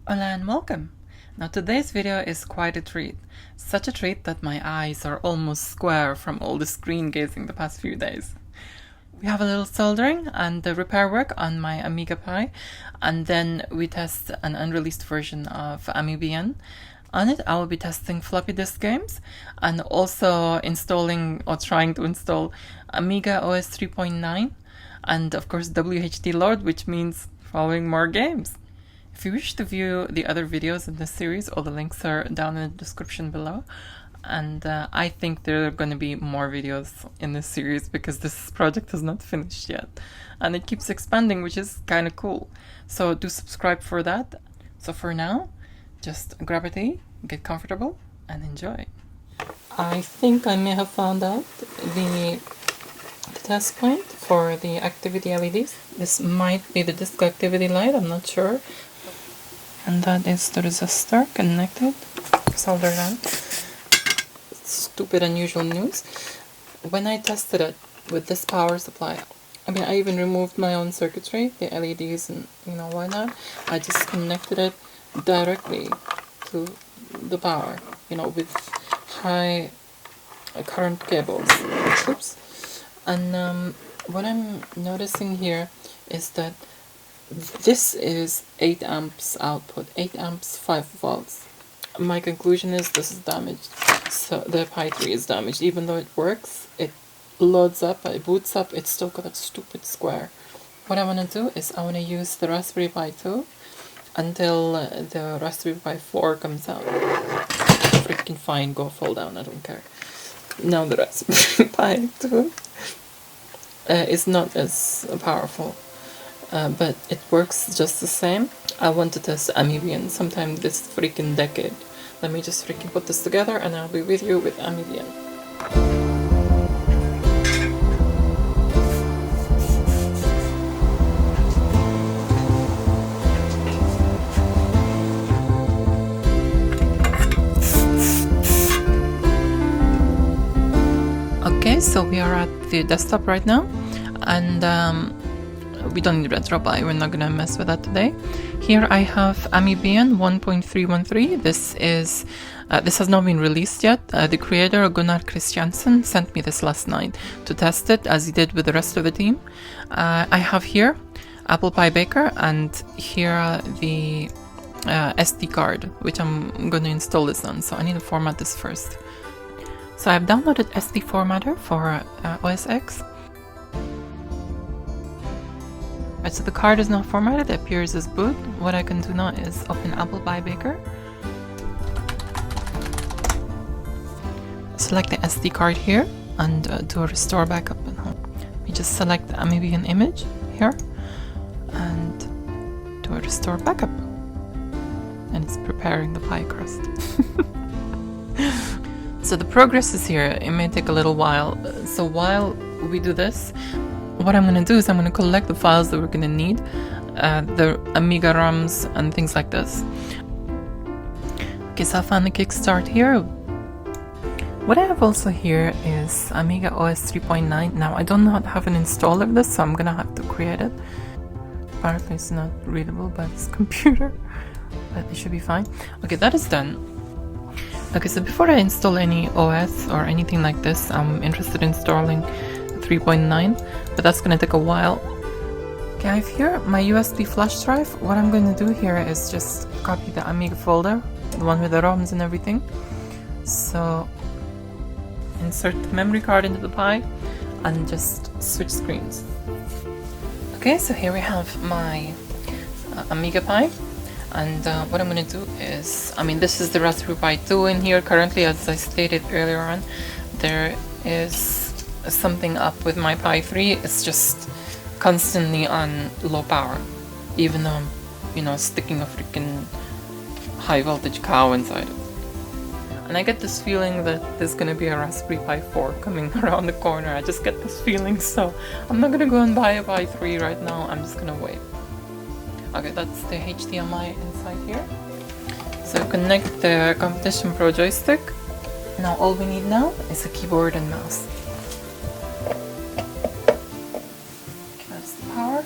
Hola and welcome! Now today's video is quite a treat. Such a treat that my eyes are almost square from all the screen gazing the past few days. We have a little soldering and the repair work on my Amiga Pi, and then we test an unreleased version of Amibian. On it I will be testing floppy disk games and also installing or trying to install Amiga OS 3.9 and of course WHD load, which means following more games. If you wish to view the other videos in this series, all the links are down in the description below. And I think there are going to be more videos in this series because this project is not finished yet. And it keeps expanding, which is kind of cool. So do subscribe for that. So for now, just grab a tea, get comfortable, and enjoy. I think I may have found out the test point for the activity LEDs. This might be the disk activity light, I'm not sure. And that is the resistor connected, soldered on. Stupid unusual news. When I tested it with this power supply, I even removed my own circuitry, the LEDs, and why not? I just connected it directly to the power, with high current cables. Oops. And what I'm noticing here is that this is 8 amps output, 8 amps, 5 volts. My conclusion is this is damaged. So the Pi 3 is damaged. Even though it works, it loads up, it boots up, it's still got that stupid square. What I want to do is I want to use the Raspberry Pi 2 until the Raspberry Pi 4 comes out. Freaking fine, go fall down, I don't care. Now the Raspberry Pi 2 is not as powerful. But it works just the same. I want to test Amibian sometime this freaking decade. Let me just freaking put this together and I'll be with you with Amibian. Okay, so we are at the desktop right now, and we don't need RetroPie, we're not gonna mess with that today. Here I have Amibian 1.313. This has not been released yet. The creator, Gunnar Christiansen, sent me this last night to test it, as he did with the rest of the team. I have here Apple Pie Baker, and here the SD card, which I'm gonna install this on, so I need to format this first. So I've downloaded SD formatter for OS X. Right, so the card is not formatted, it appears as boot. What I can do now is open Apple Pie Baker. Select the SD card here and do a restore backup. We just select the Amibian image here and do a restore backup. And it's preparing the pie crust. So the progress is here, it may take a little while. So while we do this, what I'm going to do is I'm going to collect the files that we're going to need, the Amiga ROMs and things like this. Okay, so I found the kickstart here. What I have also here is Amiga OS 3.9. Now I do not have an installer of this, so I'm going to have to create it. Apparently it's not readable by this computer, but it should be fine. Okay, that is done. Okay, so before I install any OS or anything like this, I'm interested in installing 3.9, but that's gonna take a while. Okay, I have here my USB flash drive. What I'm going to do here is just copy the Amiga folder, the one with the ROMs and everything. So insert the memory card into the Pi and just switch screens. Okay, so here we have my Amiga Pi, and what I'm going to do is, this is the Raspberry Pi 2 in here currently. As I stated earlier on, there is something up with my Pi 3. It's just constantly on low power, even though I'm, sticking a freaking high voltage cow inside it. And I get this feeling that there's gonna be a Raspberry Pi 4 coming around the corner. I just get this feeling, so I'm not gonna go and buy a Pi 3 right now, I'm just gonna wait. Okay, that's the HDMI inside here. So connect the Competition Pro joystick. Now all we need now is a keyboard and mouse. That's the power.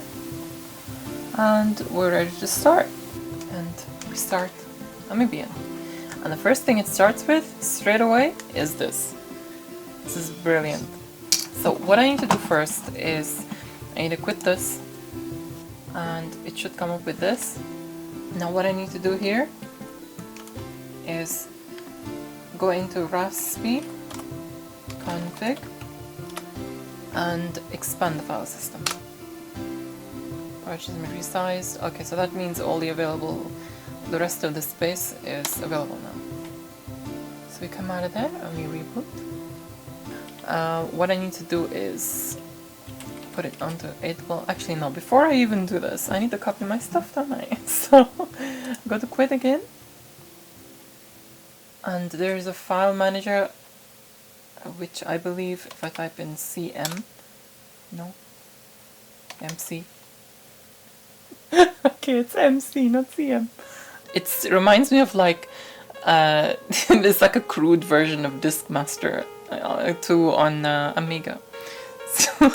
And we're ready to start. And we start Amibian. And the first thing it starts with, straight away, is this. This is brilliant. So what I need to do first is, I need to quit this, and it should come up with this. Now what I need to do here is go into raspi config and expand the file system. Partitions may resize. Okay, so that means all the rest of the space is available now. So we come out of there and we reboot. What I need to do is put it onto 8. Well, actually no, before I even do this, I need to copy my stuff, don't I? So go to quit again. And there's a file manager, which I believe if I type in MC. Okay, it's MC, not CM. It reminds me of like, it's like a crude version of Diskmaster 2 on Amiga. So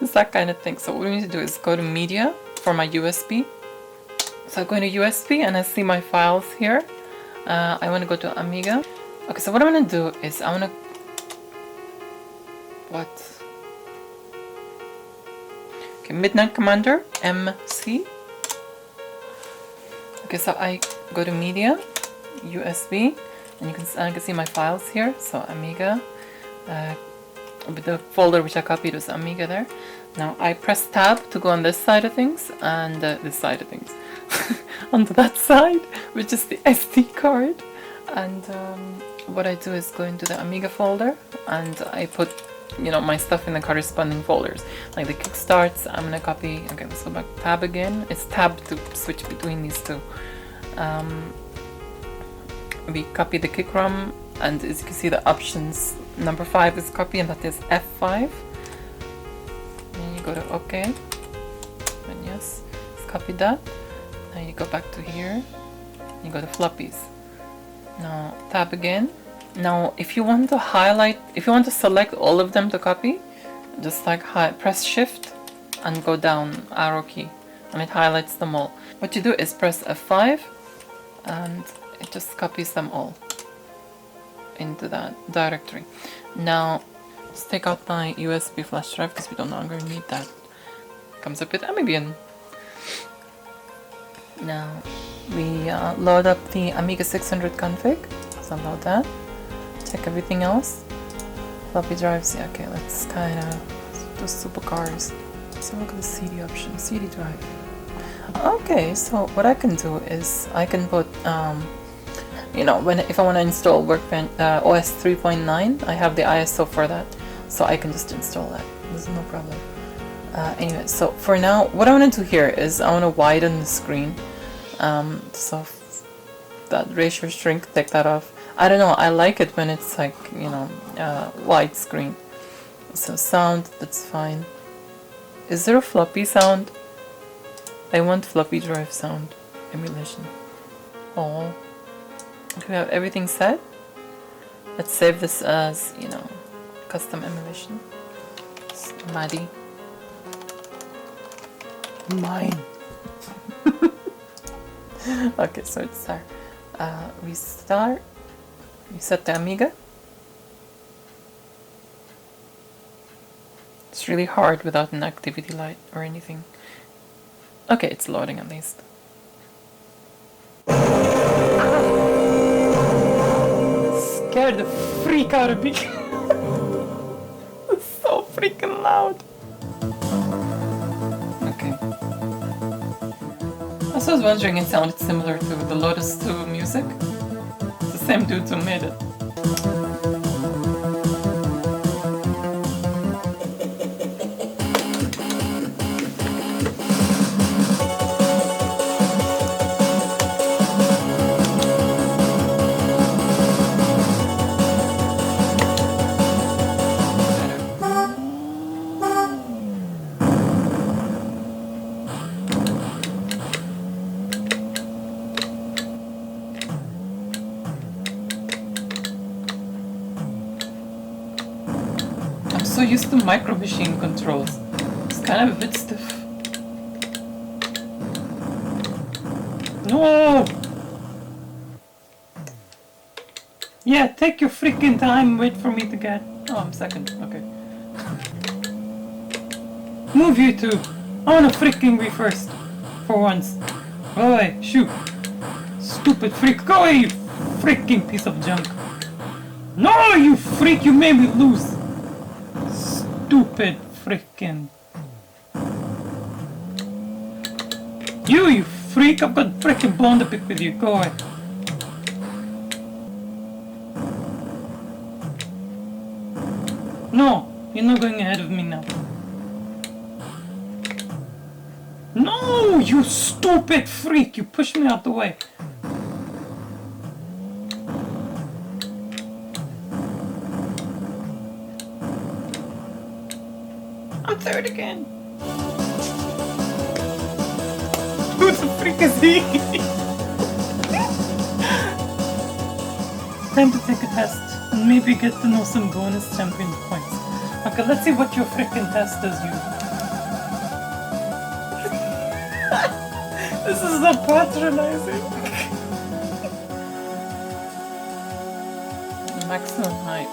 it's that kind of thing. So what we need to do is go to media for my USB. So I go into USB and I see my files here. I want to go to Amiga. Okay, so what I'm going to do is I want to... Okay, Midnight Commander, MC. Okay, so I go to media, USB, and I can see my files here. So Amiga, with the folder which I copied was Amiga there. Now I press tab to go on this side of things and this side of things. Onto that side, which is the SD card. And what I do is go into the Amiga folder and I put, you know, my stuff in the corresponding folders. Like the kickstarts, I'm gonna copy. Okay, let's go back tab again. It's tab to switch between these two. We copy the kick ROM, and as you can see, the options number 5 is copy, and that is F5. Then you go to OK, and yes, let's copy that. Now you go back to here. You go to floppies. Now tab again. Now if you want to highlight, if you want to select all of them to copy, just like press shift and go down arrow key and it highlights them all. What you do is press F5 and it just copies them all into that directory. Now let's take out my USB flash drive because we no longer need that. Comes up with Amibian. Now we load up the Amiga 600 config. So load that. Check everything else. Floppy drives, yeah, okay, let's kind of do supercars. So look at the CD option, CD drive. Okay, so what I can do is I can put, you know, if I want to install Workbench OS 3.9, I have the ISO for that, so I can just install that. There's no problem. Anyway, so for now, what I want to do here is I want to widen the screen. So that ratio shrink, take that off. I don't know, I like it when it's like, you know, wide screen. So sound, that's fine. Is there a floppy sound? I want floppy drive sound emulation. Oh, okay, we have everything set. Let's save this as, you know, custom emulation. It's Maddie. Mine. Okay, so it's our restart. Reset the Amiga. It's really hard without an activity light or anything. Okay, it's loading at least. Scared the freak out of me. It's so freaking loud. Okay. I was wondering, it sounded similar to the Lotus 2 music. It's the same dudes who made it. So used to micro machine controls. It's kind of a bit stiff. No! Yeah, take your freaking time, wait for me to get... Oh, I'm second, okay. Move you two! I wanna freaking be first! For once. Go away, shoot! Stupid freak, go away, you freaking piece of junk! No, you freak, you made me lose! Stupid freaking... You freak, I've got freaking bone to pick with you, go away. No, you're not going ahead of me now. No, you stupid freak! You pushed me out the way. I'm third again. Who the freak is he? Time to take a test and maybe get to know some bonus champion points. Okay, let's see what your freaking test does, you. This is so patronizing. Maximum height.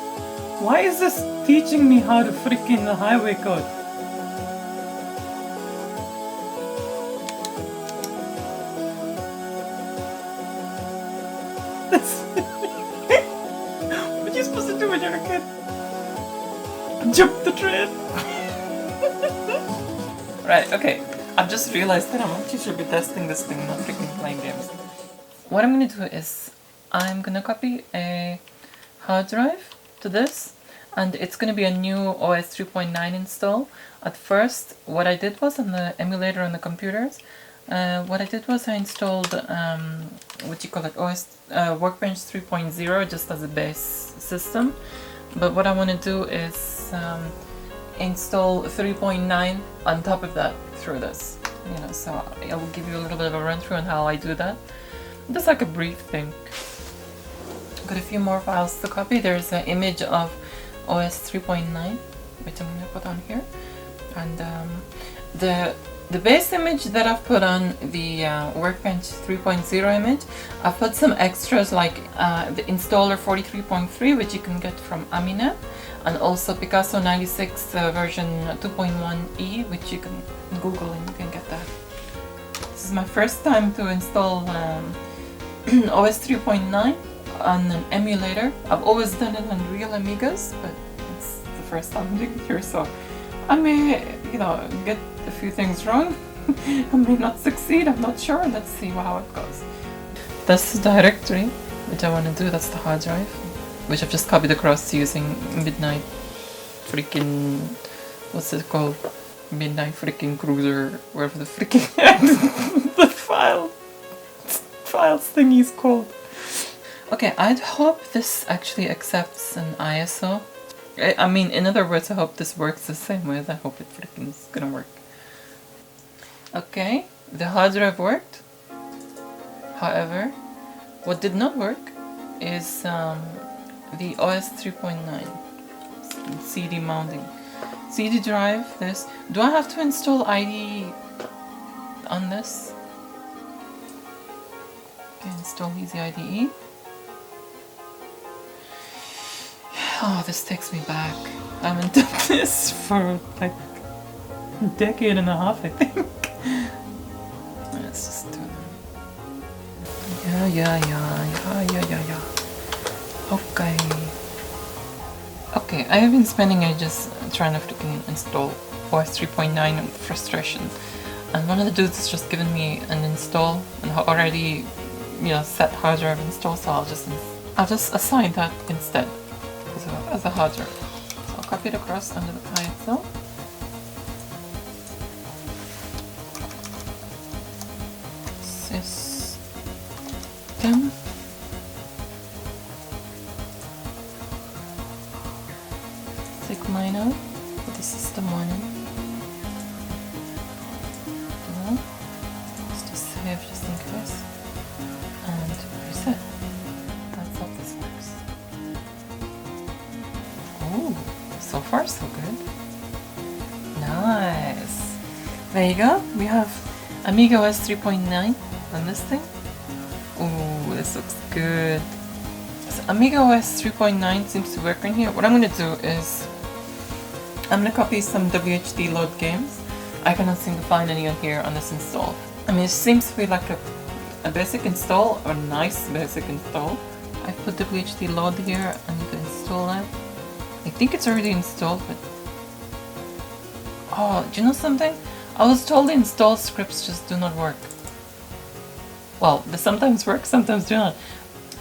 Why is this teaching me how to freaking the highway code? What are you supposed to do when you're a kid? Jump the train! Right, okay. I've just realized that I'm actually should be testing this thing, not freaking playing games. What I'm gonna do is, I'm gonna copy a hard drive to this, and it's gonna be a new OS 3.9 install. At first, what I did was on the emulator on the computers, what I did was I installed, what you call it, OS Workbench 3.0 just as a base system. But what I want to do is install 3.9 on top of that through this, you know, so I will give you a little bit of a run through on how I do that. Just like a brief thing. Got a few more files to copy. There's an image of OS 3.9, which I'm going to put on here, and the base image that I've put on the Workbench 3.0 image, I've put some extras like the installer 43.3, which you can get from Aminet, and also Picasso 96 version 2.1e, which you can Google and you can get that. This is my first time to install OS 3.9 on an emulator. I've always done it on real Amigas, but it's the first time doing it here, so I may, you know, get a few things wrong. I may not succeed, I'm not sure. Let's see how it goes. That's the directory which I want to do. That's the hard drive, which I've just copied across using Midnight freaking, what's it called? Midnight freaking Cruiser, wherever the freaking the files thingy's called. Okay, I'd hope this actually accepts an ISO. I mean, in other words, I hope this works the same way as I hope it freaking is gonna work. Okay, the hard drive worked. However, what did not work is the OS 3.9 CD mounting. CD drive, this. Do I have to install IDE on this? Okay, install Easy IDE. Oh, this takes me back. I haven't done this for like a decade and a half, I think. Let's just do it. Yeah. Okay. Okay, I have been spending ages trying to freaking install OS 3.9 with frustration. And one of the dudes has just given me an install and already, you know, set hard drive install, so I'll just assign that instead as a hard drive. So I'll copy it across under the Pi itself. System. Take mine out, put the system one in. Just to save just in case. And reset. That's how this works. Oh, so far so good. Nice. There you go. We have Amiga OS 3.9 on this thing. Oh, this looks good. So Amiga OS 3.9 seems to work in here. What I'm going to do is I'm going to copy some WHD load games. I cannot seem to find any on here on this install. I mean, it seems to be like a basic install, or a nice basic install. I put WHD load here and install that. I think it's already installed, but... Oh, do you know something? I was told the install scripts just do not work. Well, they sometimes work, sometimes do not.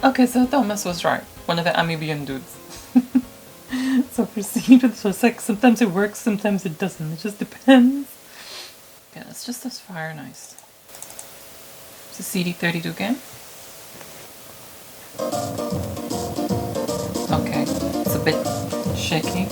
Okay, so Thomas was right. One of the Amibian dudes. So proceed with the like sometimes it works, sometimes it doesn't. It just depends. Okay, let's just as fire nice. It's a CD32 game. Okay, it's a bit shaky.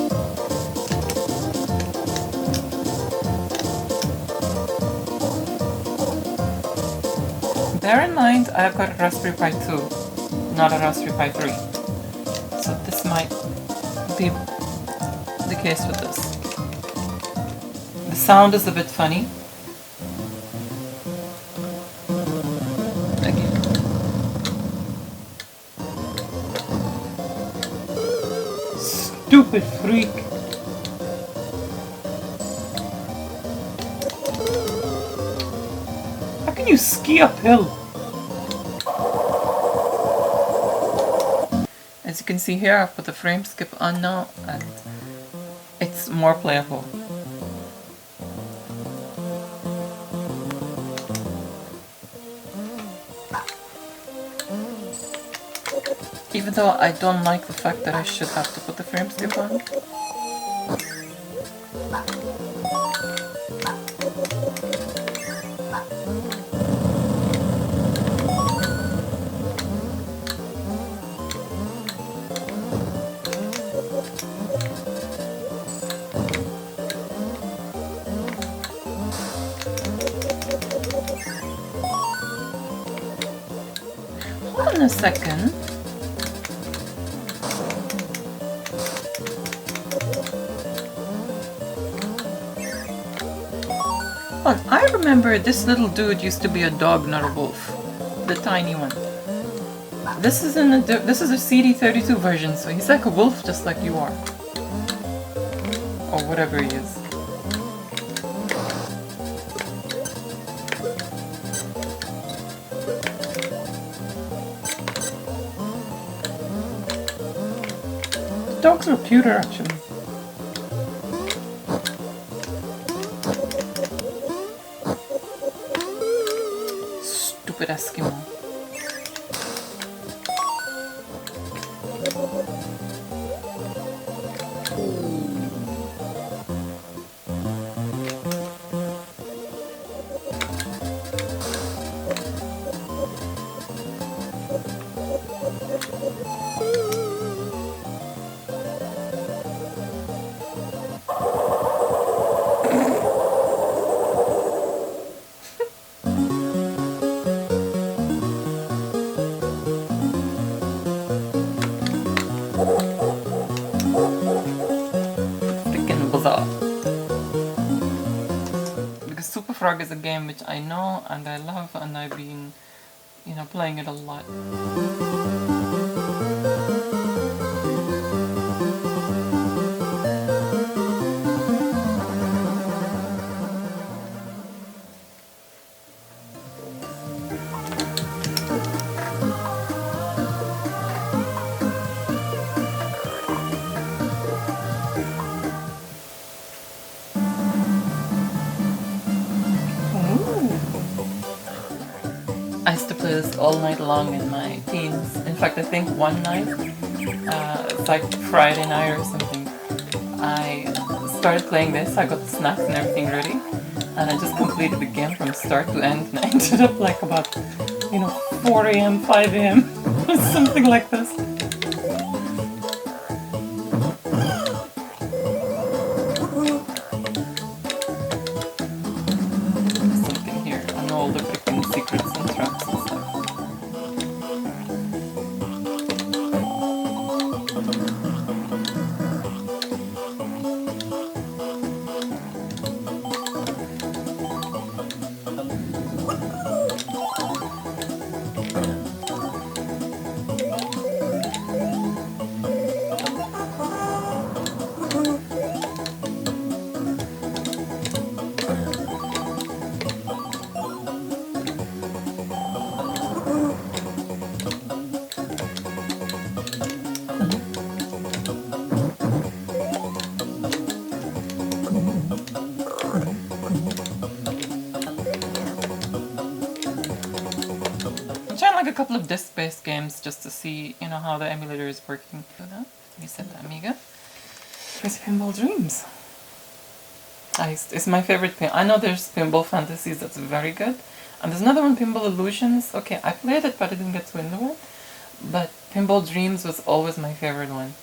Bear in mind, I've got a Raspberry Pi 2, not a Raspberry Pi 3. So this might be the case with this. The sound is a bit funny. Again. Stupid freak! How can you ski uphill? As you can see here, I've put the frame skip on now, and it's more playable. Even though I don't like the fact that I should have to put the frame skip on. Hold on a second. Well, I remember this little dude used to be a dog, not a wolf. The tiny one. This is a CD32 version, so he's like a wolf just like you are. Or whatever he is. Dogs are cuter, actually. Stupid Eskimo. Because Superfrog is a game which I know and I love, and I've been, playing it a lot. I used to play this all night long in my teens. In fact, I think one night, it's like Friday night or something, I started playing this, I got the snacks and everything ready, and I just completed the game from start to end, and I ended up like about, 4 a.m., 5 a.m., something like this. Something here, I know all the freaking secrets and traps and stuff. a couple of disc-based games just to see, you know, how the emulator is working. Reset the Amiga. Here's Pinball Dreams. It's my favorite pin. I know there's Pinball Fantasies that's very good. And there's another one, Pinball Illusions. Okay, I played it, but I didn't get too into it. But Pinball Dreams was always my favorite one.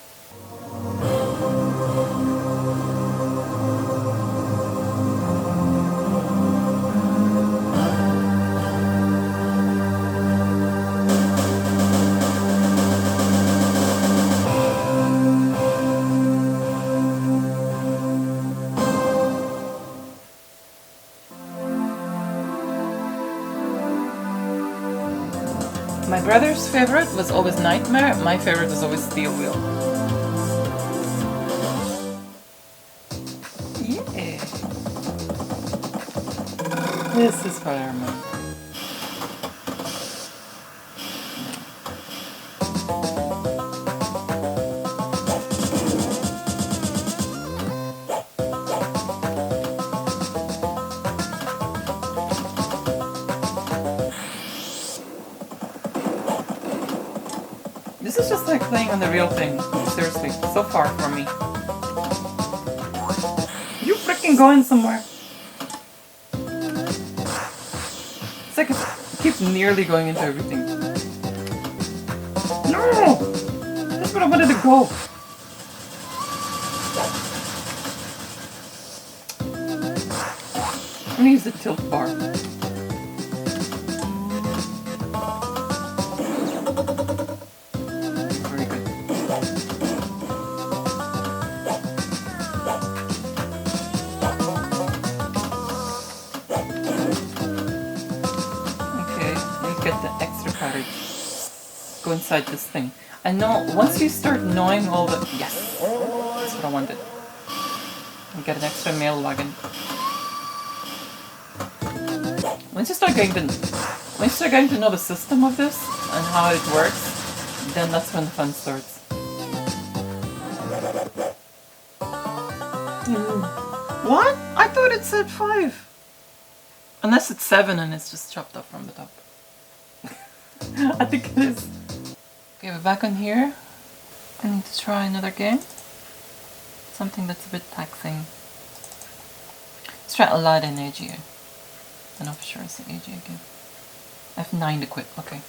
My brother's favorite was always Nightmare. My favorite was always Steel Wheel. Yeah. This is what I remember. This is just like playing on the real thing, seriously, so far from me. You freaking going somewhere? It's like it keeps nearly going into everything. No! That's where I wanted to go. I'm gonna use the tilt bar. Get the extra cartridge. Go inside this thing. I know once you start knowing all the yes, that's what I wanted. And get an extra mail wagon. Once you start getting to know the system of this and how it works, then that's when the fun starts. What? I thought it said 5. Unless it's 7 and it's just chopped off from the top. I think it is. Okay, we're back on here. I need to try another game. Something that's a bit taxing. Let's try Aladdin and AGA. I know for sure it's the AGA game. F9 to quit, okay.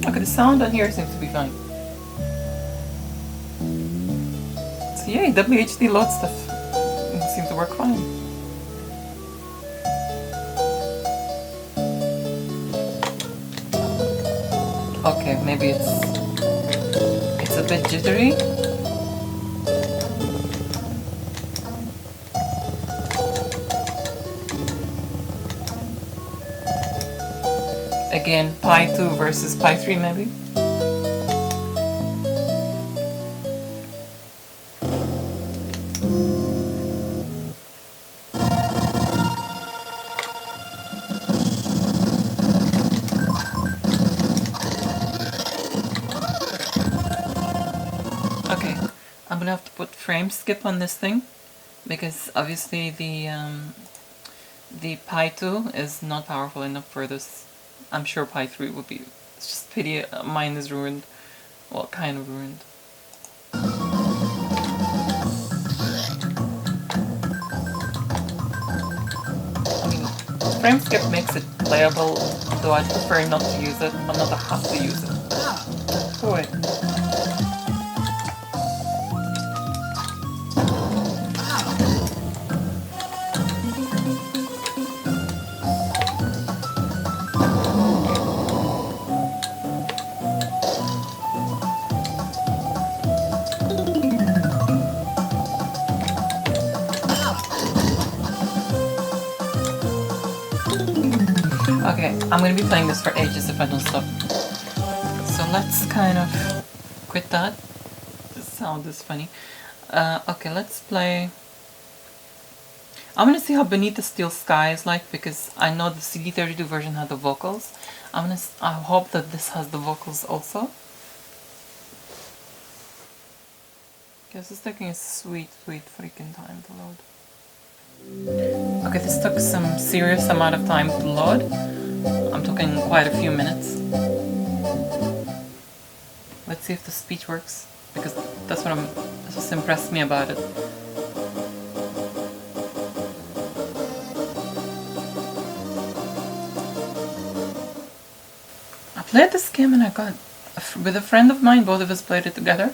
Okay, the sound on here seems to be fine. So yay, WHD load stuff. Seems to work fine. Okay, maybe it's a bit jittery. Again, Pi 2 versus Pi 3 maybe. Okay, I'm gonna have to put frame skip on this thing because obviously the Pi 2 is not powerful enough for this. I'm sure Pi 3 would be. It's just pity mine is ruined. Well, kind of ruined. I mean, frame skip makes it playable, though I prefer not to use it, but not to have to use it. Go away. Okay, I'm gonna be playing this for ages if I don't stop. So let's kind of quit that. The sound is funny. Okay, let's play. I'm gonna see how Beneath the Steel Sky is like because I know the CD32 version had the vocals. I hope that this has the vocals also. Guess it's taking a sweet freaking time to load. Okay, this took some serious amount of time to load. I'm talking quite a few minutes. Let's see if the speech works, because that's what's impressed me about it. I played this game and I got, with a friend of mine, both of us played it together.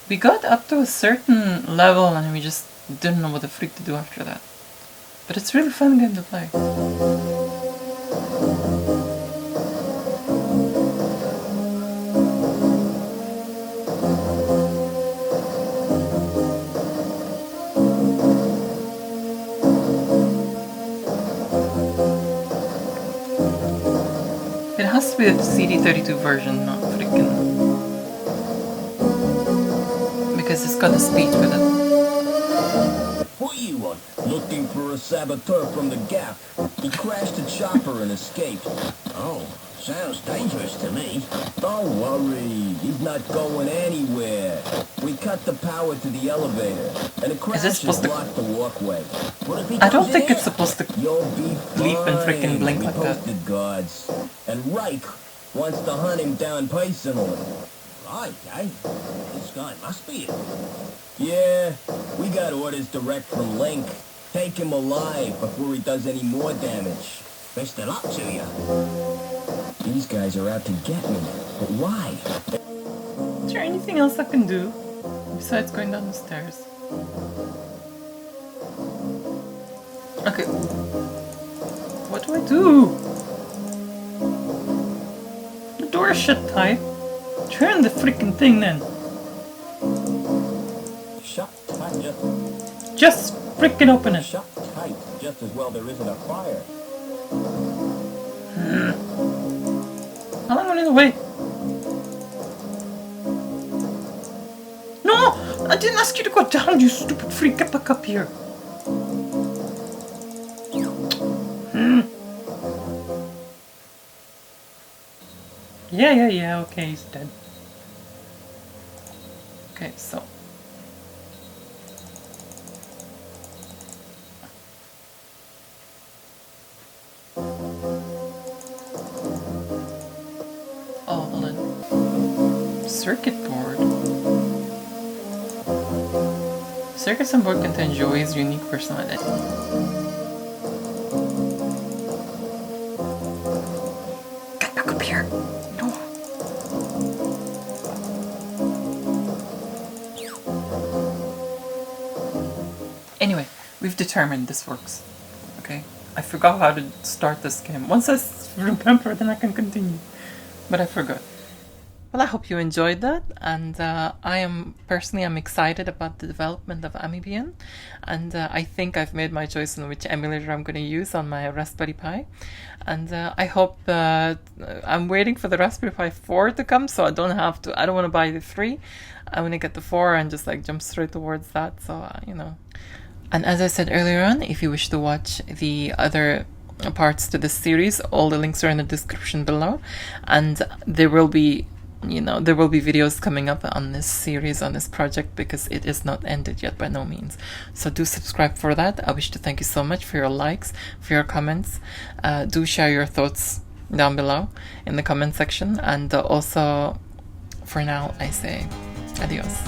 We got up to a certain level and we just didn't know what the freak to do after that. But it's a really fun game to play. It has to be the CD32 version, not freaking... because it's got a speech with it. What you want? Looking for a saboteur from the Gap. He crashed a chopper and escaped. Oh, sounds dangerous to me. Don't worry, he's not going anywhere. We cut the power to the elevator, and the crash has blocked the walkway. I don't think it's supposed to You'll be bleep and freaking blink like that. posted guards. And Reich wants to hunt him down personally. Right, eh? This guy must be it. Yeah, we got orders direct from Link. Take him alive before he does any more damage. Best of luck to you. These guys are out to get me, but why? Is there anything else I can do besides going down the stairs? Okay. What do I do? The door's shut tight. Turn the freaking thing then. Shut tight. Just freaking open it. Shut tight. Just as well there isn't a fire. How long will it wait? No! I didn't ask you to go down, you stupid freak. Get back up here. Yeah, okay, he's dead. Okay, so... oh, hold on. Circuit board. Circuits on board contain Joey's unique personality. Get back up here! No! Anyway, we've determined this works. Okay? I forgot how to start this game. Once I remember, then I can continue. But I forgot. Well, I hope you enjoyed that, and I'm excited about the development of Amibian, and I think I've made my choice on which emulator I'm going to use on my Raspberry Pi, and I hope I'm waiting for the Raspberry Pi 4 to come, so I don't want to buy the 3. I want to get the 4 and just like jump straight towards that, so you know. And as I said earlier on, if you wish to watch the other parts to this series, all the links are in the description below, and there will be videos coming up on this series, on this project, because it is not ended yet by no means. So do subscribe for that. I wish to thank you so much for your likes, for your comments. Do share your thoughts down below in the comment section. And also, for now, I say adios.